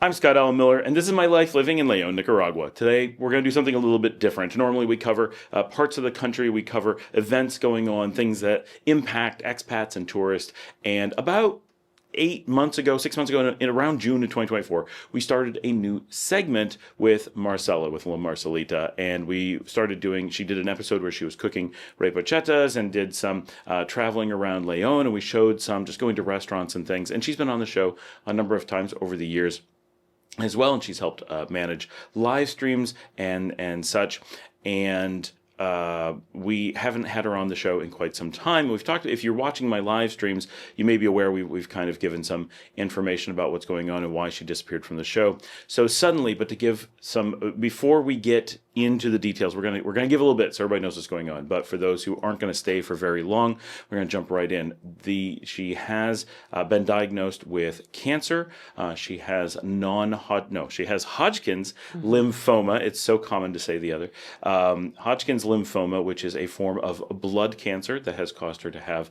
I'm Scott Allen Miller, and this is my life living in Leon, Nicaragua. Today, we're going to do something a little bit different. Normally, we cover parts of the country, we cover events going on, things that impact expats and tourists. And about 8 months ago, 6 months ago, in around June of 2024, we started a new segment with Marcela, with La Marcelita, and she did an episode where she was cooking repochetas and did some traveling around Leon, and we showed some just going to restaurants and things. And she's been on the show a number of times over the years as well, and she's helped manage live streams and such. And we haven't had her on the show in quite some time. We've talked. If you're watching my live streams, you may be aware we've kind of given some information about what's going on and why she disappeared from the show. So suddenly, but to give some before we get into the details, we're gonna give a little bit so everybody knows what's going on. But for those who aren't going to stay for very long, we're going to jump right in. She has been diagnosed with cancer. She has Hodgkin's lymphoma. It's so common to say the other. Hodgkin's lymphoma, which is a form of blood cancer that has caused her to have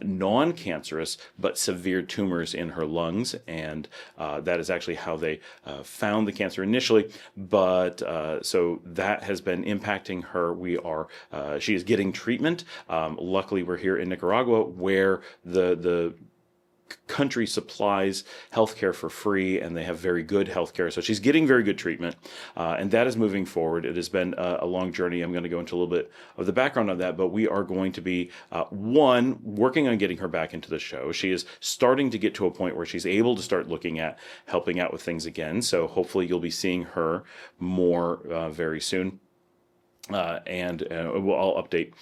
non-cancerous but severe tumors in her lungs, and that is actually how they found the cancer initially. But so that has been impacting her. She is getting treatment. Luckily, we're here in Nicaragua, where the country supplies healthcare for free, and they have very good healthcare. So she's getting very good treatment, and that is moving forward. It has been a long journey. I'm going to go into a little bit of the background on that, but we are going to be working on getting her back into the show. She is starting to get to a point where she's able to start looking at helping out with things again. So hopefully you'll be seeing her more very soon. I'll update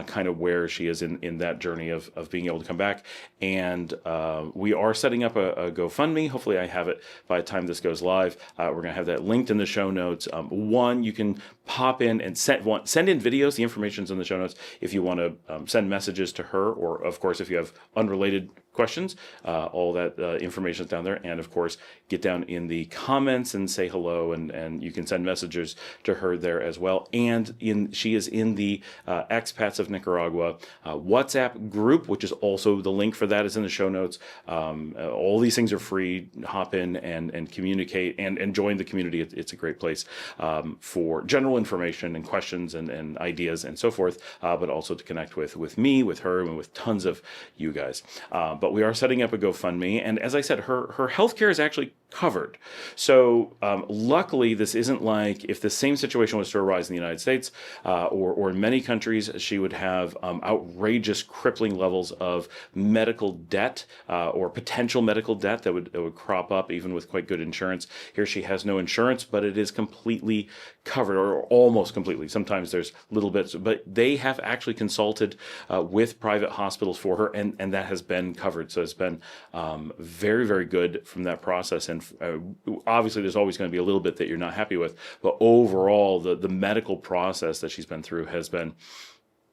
kind of where she is in that journey of being able to come back. And we are setting up a GoFundMe. Hopefully I have it by the time this goes live. We're going to have that linked in the show notes. You can pop in and send in videos. The information's in the show notes if you want to send messages to her, or of course if you have unrelated questions, all that information is down there. And of course, get down in the comments and say hello, and you can send messages to her there as well. And she is in the Expats of Nicaragua WhatsApp group, which is also, the link for that is in the show notes. All these things are free. Hop in and communicate and join the community. It's a great place for general information and questions and ideas and so forth, but also to connect with me, with her, and with tons of you guys. But we are setting up a GoFundMe, and as I said, her healthcare is actually covered. So luckily, this isn't like if the same situation was to arise in the United States or in many countries, she would have outrageous, crippling levels of medical debt or potential medical debt that would crop up even with quite good insurance. Here she has no insurance, but it is completely covered, or almost completely. Sometimes there's little bits, but they have actually consulted with private hospitals for her, and that has been covered. So it's been very, very good from that process. And obviously, there's always going to be a little bit that you're not happy with, but overall, the medical process that she's been through has been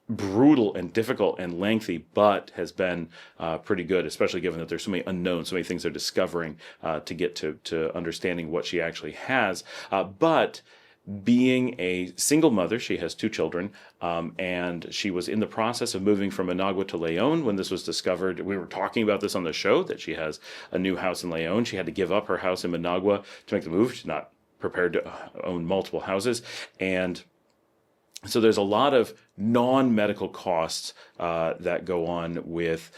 brutal and difficult and lengthy, but has been pretty good, especially given that there's so many unknowns, so many things they're discovering to get to understanding what she actually has. But being a single mother, she has two children, and she was in the process of moving from Managua to Leon when this was discovered. We were talking about this on the show, that she has a new house in Leon. She had to give up her house in Managua to make the move. She's not prepared to own multiple houses. And so there's a lot of non-medical costs that go on with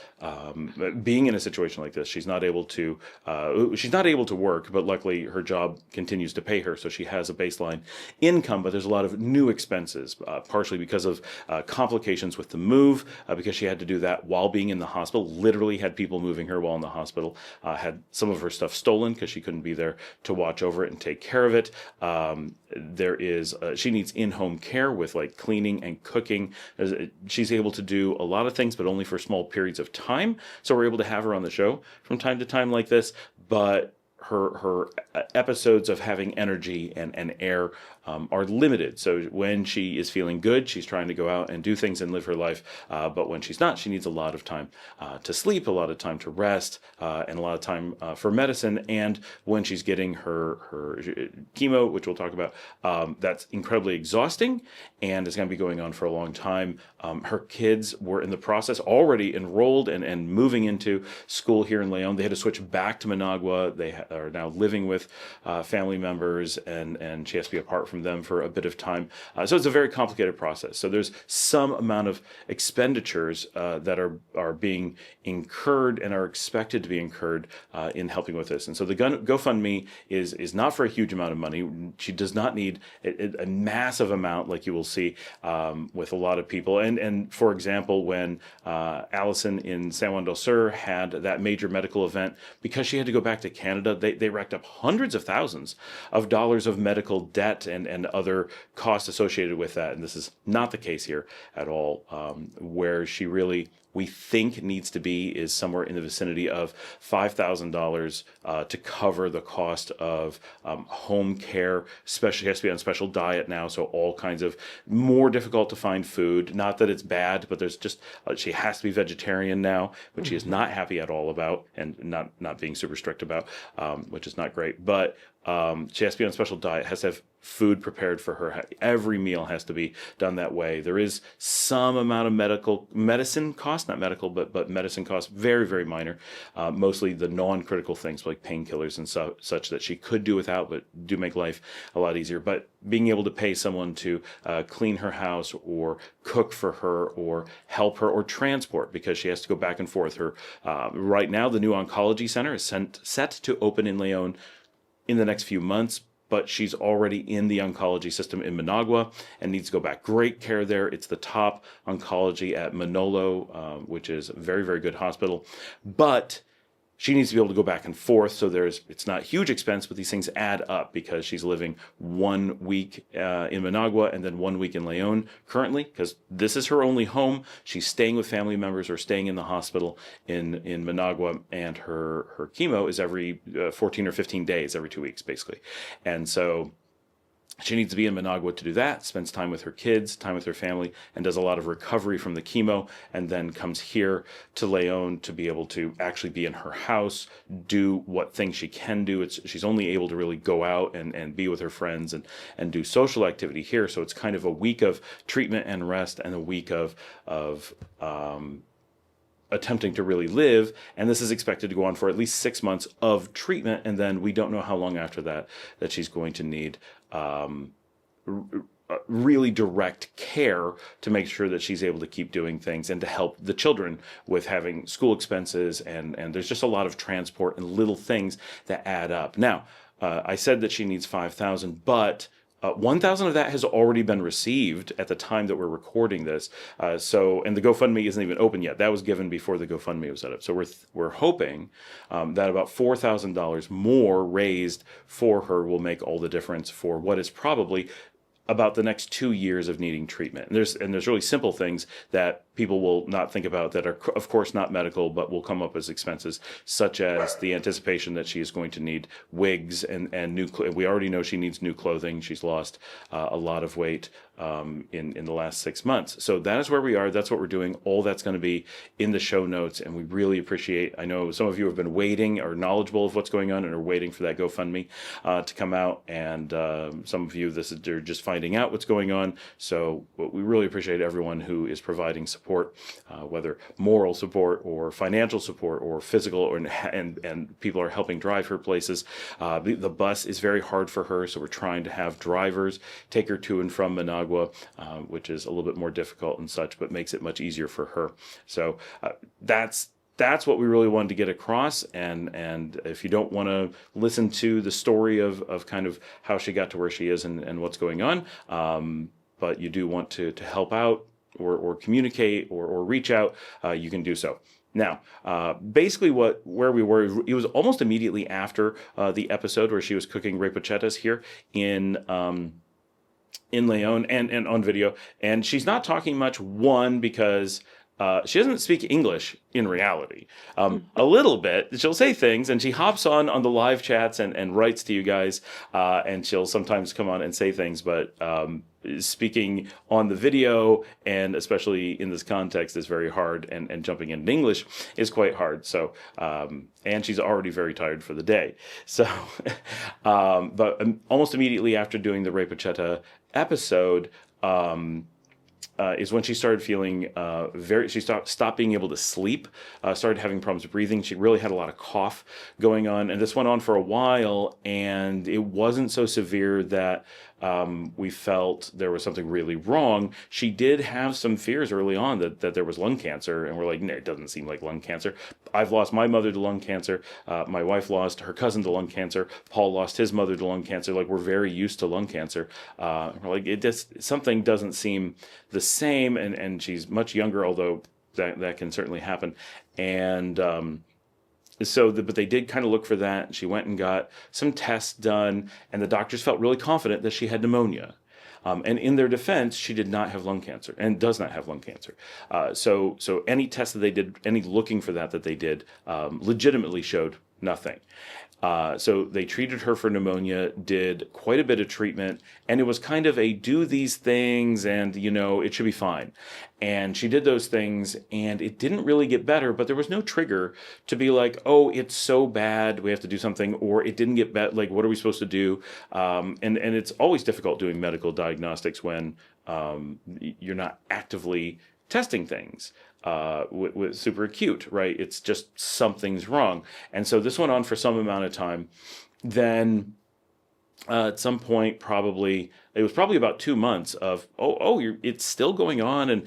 being in a situation like this. She's not able to work, but luckily her job continues to pay her, so she has a baseline income. But there's a lot of new expenses, partially because of complications with the move, because she had to do that while being in the hospital. Literally had people moving her while in the hospital. Had some of her stuff stolen because she couldn't be there to watch over it and take care of it. She needs in-home care with like cleaning and cooking. She's able to do a lot of things, but only for small periods of time. So we're able to have her on the show from time to time like this, but her episodes of having energy and air are limited. So when she is feeling good, she's trying to go out and do things and live her life. But when she's not, she needs a lot of time to sleep, a lot of time to rest, and a lot of time for medicine. And when she's getting her chemo, which we'll talk about, that's incredibly exhausting and is going to be going on for a long time. Her kids were in the process, already enrolled and moving into school here in Leon. They had to switch back to Managua. are now living with family members, and she has to be apart from them for a bit of time. So it's a very complicated process. So there's some amount of expenditures that are being incurred and are expected to be incurred in helping with this. And so the GoFundMe is not for a huge amount of money. She does not need a massive amount like you will see with a lot of people. And for example, when Allison in San Juan del Sur had that major medical event, because she had to go back to Canada, they racked up hundreds of thousands of dollars of medical debt and other costs associated with that. And this is not the case here at all. Where she really, we think, needs to be is somewhere in the vicinity of $5,000 to cover the cost of home care. Especially, has to be on special diet now, so all kinds of more difficult to find food. Not that it's bad, but there's just she has to be vegetarian now, which she is not happy at all about, and not being super strict about, which is not great. But she has to be on a special diet, has to have food prepared for her. Every meal has to be done that way. There is some amount of medicine cost, not medical, but medicine cost, very, very minor. Mostly the non-critical things like painkillers and such that she could do without, but do make life a lot easier. But being able to pay someone to clean her house or cook for her or help her or transport, because she has to go back and forth. Right now, the new oncology center is set to open in Leon in the next few months, but she's already in the oncology system in Managua and needs to go back. Great care there. It's the top oncology at Manolo, which is a very, very good hospital. But she needs to be able to go back and forth, so it's not huge expense, but these things add up because she's living 1 week in Managua and then 1 week in Leon currently, because this is her only home. She's staying with family members or staying in the hospital in Managua, and her chemo is every 14 or 15 days, every 2 weeks, basically. And so she needs to be in Managua to do that, spends time with her kids, time with her family, and does a lot of recovery from the chemo, and then comes here to Leon to be able to actually be in her house, do what things she can do. She's only able to really go out and be with her friends and do social activity here. So it's kind of a week of treatment and rest and a week of attempting to really live, and this is expected to go on for at least 6 months of treatment, and then we don't know how long after that she's going to need really direct care to make sure that she's able to keep doing things and to help the children with having school expenses, and there's just a lot of transport and little things that add up. Now, I said that she needs 5,000, but 1,000 of that has already been received at the time that we're recording this. And the GoFundMe isn't even open yet. That was given before the GoFundMe was set up. So we're hoping that about $4,000 more raised for her will make all the difference for what is probably about the next 2 years of needing treatment. And there's really simple things that people will not think about that are, of course, not medical, but will come up as expenses, such as the anticipation that she is going to need wigs and new. We already know she needs new clothing. She's lost a lot of weight in the last 6 months. So that is where we are. That's what we're doing. All that's going to be in the show notes, and we really appreciate. I know some of you have been waiting, or knowledgeable of what's going on, and are waiting for that GoFundMe to come out. And some of you, they're just finding out what's going on. So we really appreciate everyone who is providing support, whether moral support or financial support or physical, and people are helping drive her places. The bus is very hard for her, so we're trying to have drivers take her to and from Managua, which is a little bit more difficult and such, but makes it much easier for her. So that's what we really wanted to get across. And if you don't want to listen to the story of kind of how she got to where she is and what's going on, but you do want to help out or communicate or reach out, you can do so. Now, basically where we were, it was almost immediately after the episode where she was cooking repochetas here in Leon and on video. And she's not talking much, because she doesn't speak English in reality. A little bit. She'll say things, and she hops on the live chats and writes to you guys, and she'll sometimes come on and say things, but speaking on the video, and especially in this context, is very hard, and jumping into English is quite hard. So, and she's already very tired for the day. So, but almost immediately after doing the Repocheta episode, is when she started feeling she stopped being able to sleep, started having problems breathing. She really had a lot of cough going on, and this went on for a while, and it wasn't so severe that we felt there was something really wrong. She did have some fears early on that there was lung cancer, and we're like, no, it doesn't seem like lung cancer. I've lost my mother to lung cancer. My wife lost her cousin to lung cancer. Paul lost his mother to lung cancer. Like, we're very used to lung cancer. We're like, something doesn't seem the same, and she's much younger, although that can certainly happen. And but they did kind of look for that. She went and got some tests done, and the doctors felt really confident that she had pneumonia. And in their defense, she did not have lung cancer and does not have lung cancer. So any test that they did, any looking for that they did, legitimately showed nothing. So they treated her for pneumonia, did quite a bit of treatment, and it was kind of a do these things and, it should be fine. And she did those things, and it didn't really get better, but there was no trigger to be like, oh, it's so bad, we have to do something, or it didn't get better, like, what are we supposed to do? And it's always difficult doing medical diagnostics when you're not actively testing things. With super acute, right? It's just something's wrong. And so this went on for some amount of time. Then at some point, it was probably about 2 months of, it's still going on. And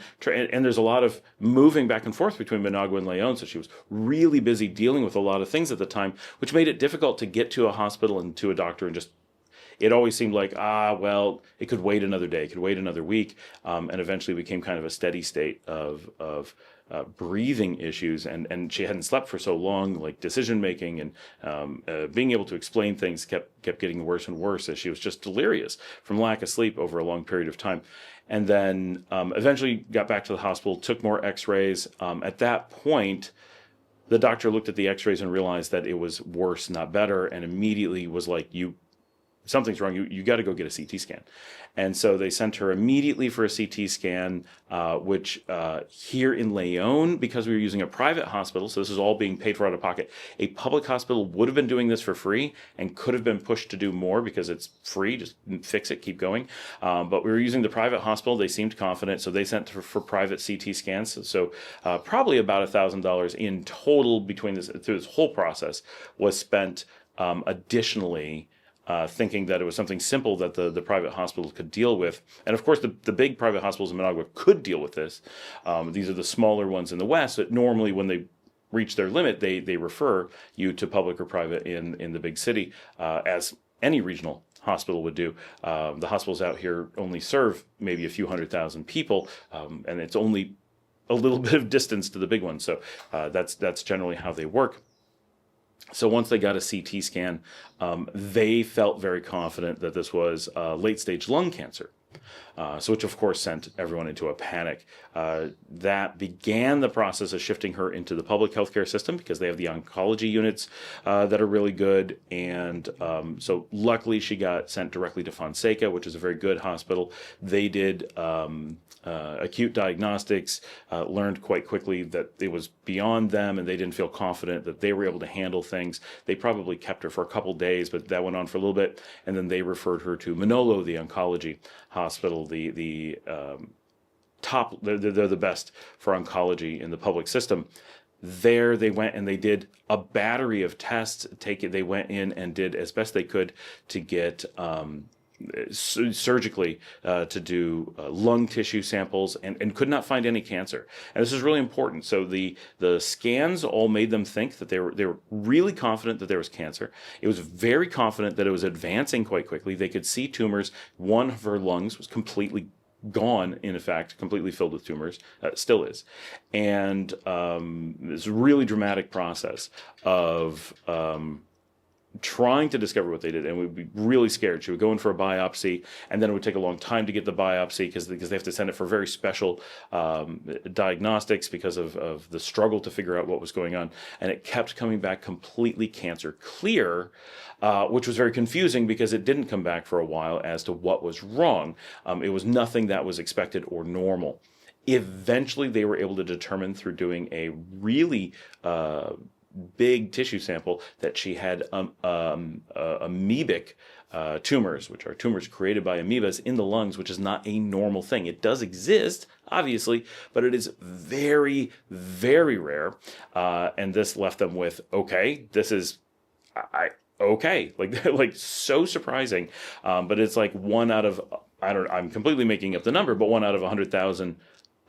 there's a lot of moving back and forth between Managua and Leon. So she was really busy dealing with a lot of things at the time, which made it difficult to get to a hospital and to a doctor and just, it always seemed like, it could wait another day, it could wait another week, and eventually became kind of a steady state of breathing issues, and she hadn't slept for so long, like decision making and being able to explain things kept getting worse and worse as she was just delirious from lack of sleep over a long period of time. And then eventually got back to the hospital, took more x-rays. At that point, the doctor looked at the x-rays and realized that it was worse, not better, and immediately was like, something's wrong, you got to go get a CT scan. And so they sent her immediately for a CT scan, which here in Leon, because we were using a private hospital, so this is all being paid for out of pocket, a public hospital would have been doing this for free and could have been pushed to do more because it's free, just fix it, keep going. But we were using the private hospital, they seemed confident, so they sent her for private CT scans. So probably about $1,000 in total through this whole process was spent additionally, thinking that it was something simple that the private hospitals could deal with. And of course, the big private hospitals in Managua could deal with this. These are the smaller ones in the West that normally, when they reach their limit, they refer you to public or private in the big city, as any regional hospital would do. The hospitals out here only serve maybe a few 100,000 people, and it's only a little bit of distance to the big ones. So that's generally how they work. So once they got a CT scan, they felt very confident that this was late-stage lung cancer, which of course sent everyone into a panic. That began the process of shifting her into the public healthcare system because they have the oncology units that are really good. And so luckily she got sent directly to Fonseca, which is a very good hospital. They did acute diagnostics, learned quite quickly that it was beyond them and they didn't feel confident that they were able to handle things. They probably kept her for a couple days, but that went on for a little bit. And then they referred her to Manolo, the oncology hospital, the top, they're the best for oncology in the public system. There they went and they did a battery of tests. They went in and did as best they could to get surgically to do lung tissue samples and could not find any cancer. And this is really important. So the scans all made them think that they were really confident that there was cancer. It was very confident that it was advancing quite quickly. They could see tumors. One of her lungs was completely gone, in effect, completely filled with tumors, still is. And it's a really dramatic process of trying to discover what they did, and we'd be really scared. She would go in for a biopsy, and then it would take a long time to get the biopsy because they have to send it for very special diagnostics because of the struggle to figure out what was going on. And it kept coming back completely cancer clear, which was very confusing because it didn't come back for a while as to what was wrong. It was nothing that was expected or normal. Eventually, they were able to determine through doing a really big tissue sample that she had amoebic tumors, which are tumors created by amoebas in the lungs, which is not a normal thing. It does exist, obviously, but it is very, very rare. And this left them with, okay, this is, okay, like so surprising. But it's like one out of, I'm completely making up the number, but 1 out of 100,000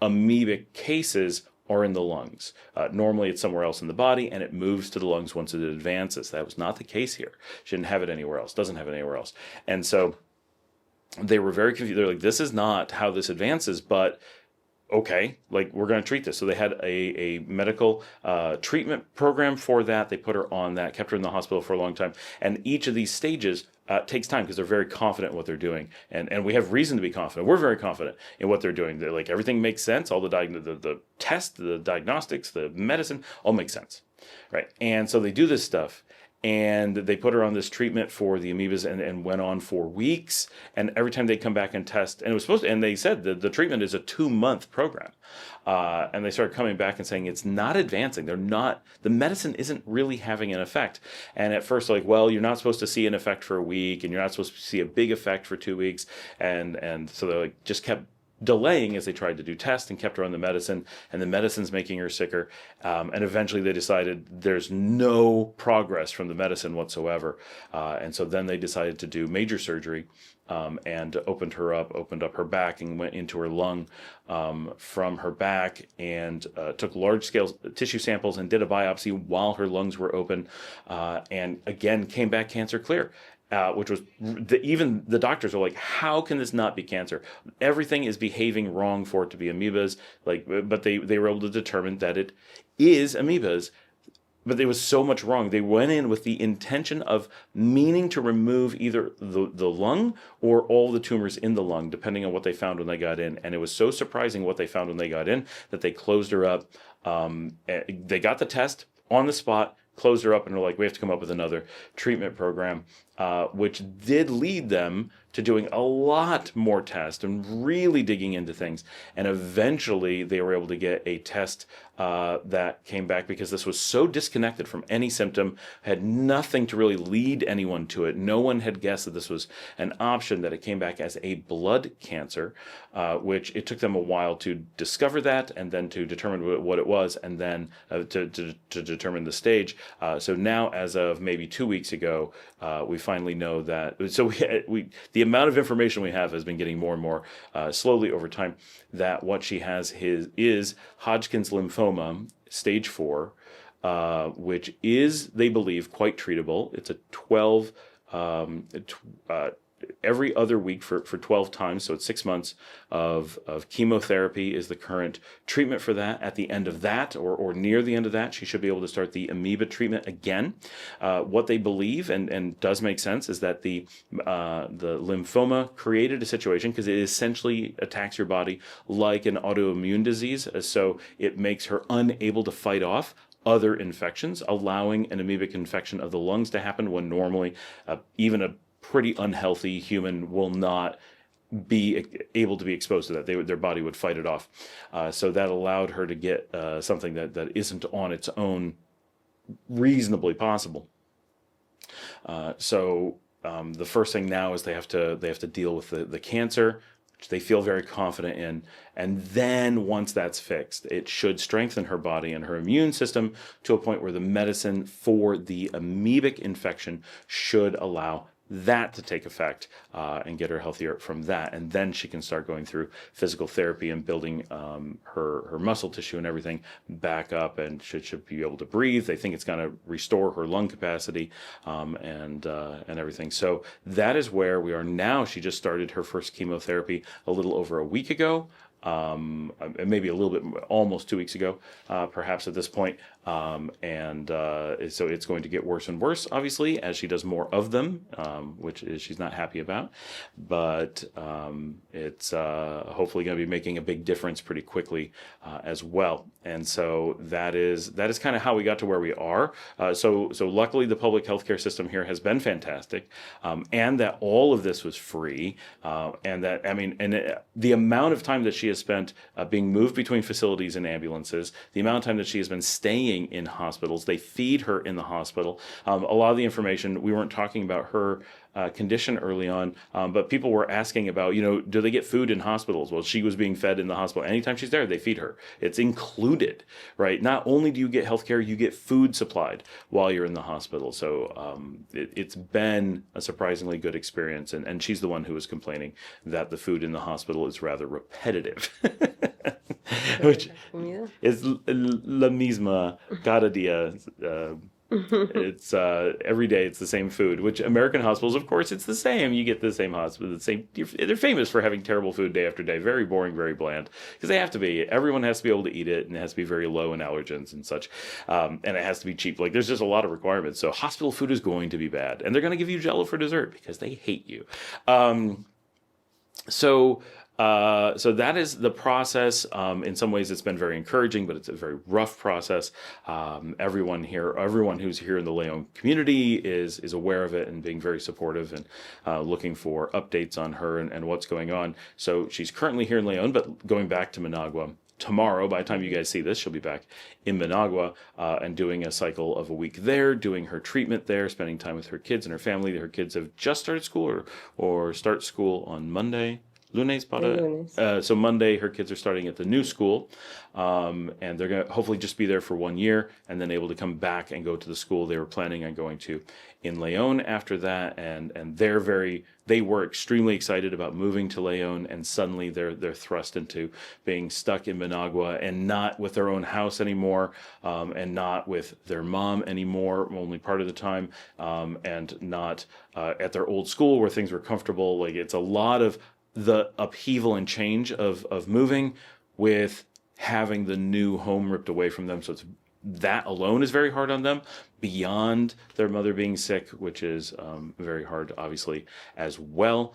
amoebic cases are in the lungs. Normally it's somewhere else in the body, and it moves to the lungs once it advances. That was not the case here. She didn't have it anywhere else, doesn't have it anywhere else. And so they were very confused. They're like, this is not how this advances, but okay, like we're going to treat this. So they had a medical treatment program for that. They put her on that, kept her in the hospital for a long time. And each of these stages takes time because they're very confident in what they're doing. And we have reason to be confident. We're very confident in what they're doing. They're like, everything makes sense. All the tests, the diagnostics, the medicine, all makes sense, right? And so they do this stuff. And they put her on this treatment for the amoebas and went on for weeks. And every time they come back and test, and it was supposed to, and they said that the treatment is a 2-month program. And they started coming back and saying it's not advancing. The medicine isn't really having an effect. And at first, like, well, you're not supposed to see an effect for a week, and you're not supposed to see a big effect for 2 weeks. And so they like just kept delaying as they tried to do tests and kept her on the medicine, and the medicine's making her sicker. And eventually they decided there's no progress from the medicine whatsoever. And so then they decided to do major surgery and opened up her back and went into her lung from her back and took large-scale tissue samples and did a biopsy while her lungs were open, and again came back cancer clear. Which was even the doctors were like, how can this not be cancer? Everything is behaving wrong for it to be amoebas. But they were able to determine that it is amoebas. But there was so much wrong. They went in with the intention of meaning to remove either the lung or all the tumors in the lung, depending on what they found when they got in. And it was so surprising what they found when they got in that they closed her up. They got the test on the spot, closed her up, and were like, we have to come up with another treatment program, which did lead them to doing a lot more tests and really digging into things. And eventually they were able to get a test that came back, because this was so disconnected from any symptom, had nothing to really lead anyone to it. No one had guessed that this was an option, that it came back as a blood cancer, which it took them a while to discover that, and then to determine what it was, and then to determine the stage. So now, as of maybe 2 weeks ago, we finally know that. So the amount of information we have has been getting more and more slowly over time, that what she has is Hodgkin's lymphoma, stage 4, which is, they believe, quite treatable. It's a 12 every other week for 12 times, so it's 6 months of chemotherapy is the current treatment for that. At the end of that, or near the end of that, she should be able to start the amoeba treatment again. What they believe, and does make sense, is that the lymphoma created a situation, because it essentially attacks your body like an autoimmune disease, so it makes her unable to fight off other infections, allowing an amoebic infection of the lungs to happen, when normally even a pretty unhealthy human will not be able to be exposed to that. Their body would fight it off. So that allowed her to get something that isn't on its own reasonably possible. So the first thing now is they have to deal with the cancer, which they feel very confident in. And then once that's fixed, it should strengthen her body and her immune system to a point where the medicine for the amoebic infection should allow that to take effect and get her healthier from that. And then she can start going through physical therapy and building her muscle tissue and everything back up, and should be able to breathe. They think it's going to restore her lung capacity and everything. So that is where we are now. She just started her first chemotherapy a little over a week ago. Maybe a little bit, almost 2 weeks ago, perhaps at this point. So it's going to get worse and worse, obviously, as she does more of them, which she's not happy about. But it's hopefully going to be making a big difference pretty quickly as well. And so that is kind of how we got to where we are. So luckily, the public healthcare system here has been fantastic, and that all of this was free, and that, I mean, the amount of time that she has spent being moved between facilities and ambulances, the amount of time that she has been staying staying in hospitals. They feed her in the hospital. A lot of the information, we weren't talking about her condition early on, but people were asking about, do they get food in hospitals? Well, she was being fed in the hospital. Anytime she's there, they feed her. It's included, right? Not only do you get healthcare, you get food supplied while you're in the hospital. So it's been a surprisingly good experience. And she's the one who was complaining that the food in the hospital is rather repetitive. Which is la misma cada dia. It's every day it's the same food, which American hospitals, of course, it's the same. You get the same hospital, the same. They're famous for having terrible food day after day, very boring, very bland, because they have to be. Everyone has to be able to eat it, and it has to be very low in allergens and such, and it has to be cheap. Like, there's just a lot of requirements. So hospital food is going to be bad, and they're going to give you Jell-O for dessert because they hate you. So that is the process. In some ways, it's been very encouraging, but it's a very rough process. Everyone who's here in the Leon community is aware of it and being very supportive and looking for updates on her and what's going on. So she's currently here in Leon, but going back to Managua tomorrow. By the time you guys see this, she'll be back in Managua and doing a cycle of a week there, doing her treatment there, spending time with her kids and her family. Her kids have just started school or start school on Monday. Lunes para. So Monday, her kids are starting at the new school, and they're going to hopefully just be there for 1 year and then able to come back and go to the school they were planning on going to in Leon after that. And they were extremely excited about moving to Leon, and suddenly they're thrust into being stuck in Managua and not with their own house anymore, and not with their mom anymore, only part of the time, and not at their old school where things were comfortable. Like, it's a lot of the upheaval and change of moving with having the new home ripped away from them. So that alone is very hard on them, beyond their mother being sick, which is very hard, obviously, as well.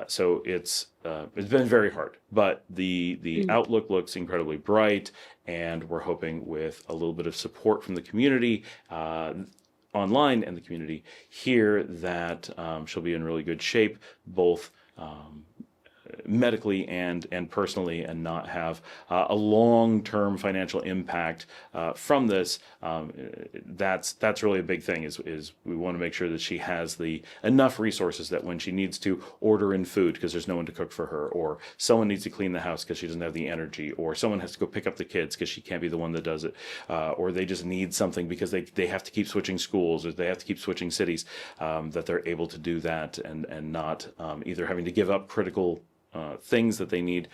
So it's been very hard, but the outlook looks incredibly bright, and we're hoping with a little bit of support from the community online and the community here that she'll be in really good shape, both medically and personally, and not have a long-term financial impact from this. That's really a big thing, is we want to make sure that she has the enough resources that when she needs to order in food because there's no one to cook for her, or someone needs to clean the house because she doesn't have the energy, or someone has to go pick up the kids because she can't be the one that does it, or they just need something because they have to keep switching schools, or they have to keep switching cities, that they're able to do that and not either having to give up critical things that they need,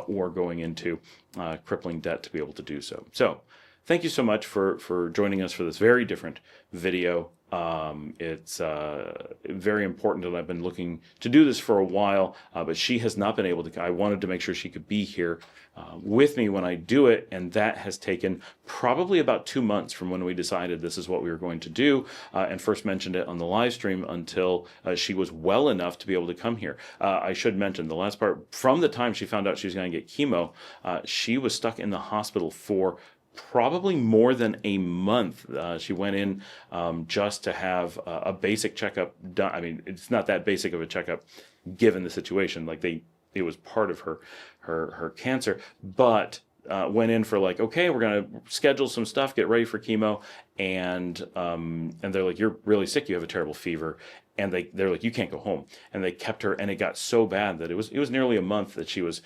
or going into crippling debt to be able to do so. So thank you so much for joining us for this very different video. It's very important, and I've been looking to do this for a while, but she has not been able to. I wanted to make sure she could be here with me when I do it, and that has taken probably about 2 months from when we decided this is what we were going to do, and first mentioned it on the live stream, until she was well enough to be able to come here. I should mention the last part, from the time she found out she was going to get chemo, she was stuck in the hospital for probably more than a month. She went in just to have a basic checkup done. I mean, it's not that basic of a checkup given the situation. Like, it was part of her cancer, but went in for like, okay, we're gonna schedule some stuff, get ready for chemo, and they're like, you're really sick, you have a terrible fever, and they're like, you can't go home, and they kept her, and it got so bad that it was nearly a month that she was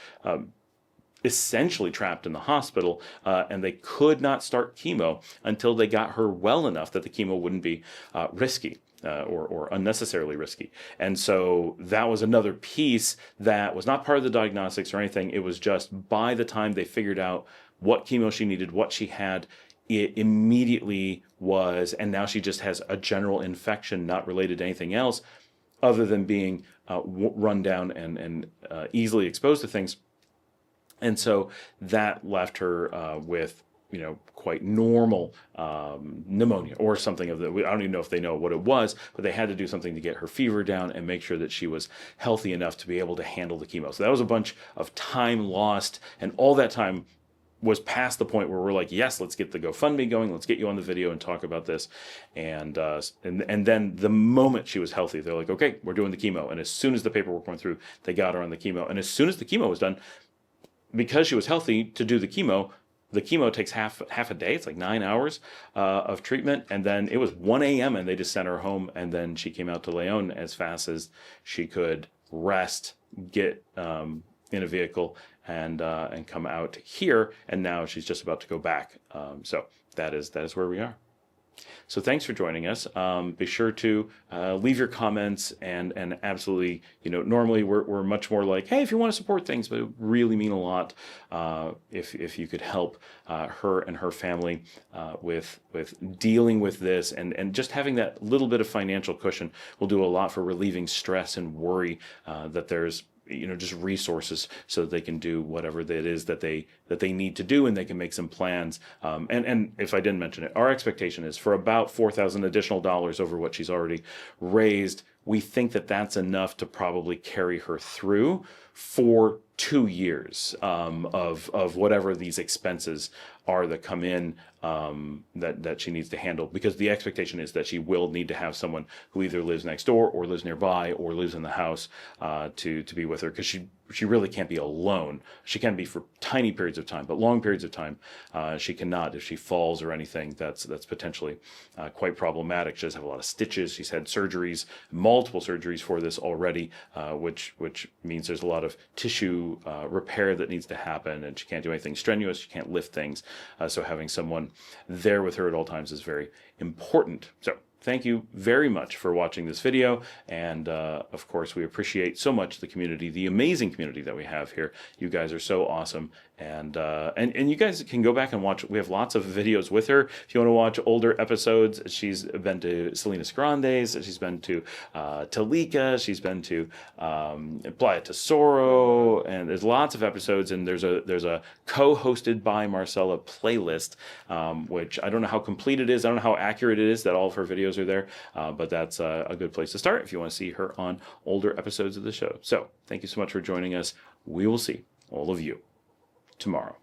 essentially trapped in the hospital, and they could not start chemo until they got her well enough that the chemo wouldn't be risky. Or unnecessarily risky. And so that was another piece that was not part of the diagnostics or anything. It was just by the time they figured out what chemo she needed, what she had, it immediately was, and now she just has a general infection not related to anything else other than being run down and easily exposed to things. And so that left her with quite normal pneumonia or something of that. I don't even know if they know what it was, but they had to do something to get her fever down and make sure that she was healthy enough to be able to handle the chemo. So that was a bunch of time lost, and all that time was past the point where we're like, yes, let's get the GoFundMe going, let's get you on the video and talk about this. And then the moment she was healthy, they're like, okay, we're doing the chemo. And as soon as the paperwork went through, they got her on the chemo. And as soon as the chemo was done, because she was healthy to do the chemo, the chemo takes half a day. It's like 9 hours of treatment. And then it was 1 a.m. and they just sent her home. And then she came out to Leon as fast as she could, rest, get in a vehicle, and come out here. And now she's just about to go back. So that is where we are. So thanks for joining us. Be sure to leave your comments, and absolutely, normally we're much more like, hey, if you want to support things, but it would really mean a lot if you could help her and her family with dealing with this, and just having that little bit of financial cushion will do a lot for relieving stress and worry that there's just resources so that they can do whatever that is that they need to do, and they can make some plans. And if I didn't mention it, our expectation is for about $4,000 additional dollars over what she's already raised. We think that that's enough to probably carry her through for 2 years of whatever these expenses are that come in that she needs to handle, because the expectation is that she will need to have someone who either lives next door or lives nearby or lives in the house to be with her, because she really can't be alone. She can be for tiny periods of time, but long periods of time she cannot. If she falls or anything, that's potentially quite problematic. She does have a lot of stitches. She's had surgeries, multiple surgeries for this already, which means there's a lot of tissue repair that needs to happen, and she can't do anything strenuous. She can't lift things. So having someone there with her at all times is very important. So thank you very much for watching this video. And of course, we appreciate so much the community, the amazing community that we have here. You guys are so awesome. And you guys can go back and watch. We have lots of videos with her. If you want to watch older episodes, she's been to Salinas Grandes. She's been to Talika. She's been to Playa Tesoro. And there's lots of episodes. And there's a co-hosted by Marcela playlist, which I don't know how complete it is. I don't know how accurate it is that all of her videos are there. But that's a good place to start if you want to see her on older episodes of the show. So thank you so much for joining us. We will see all of you tomorrow.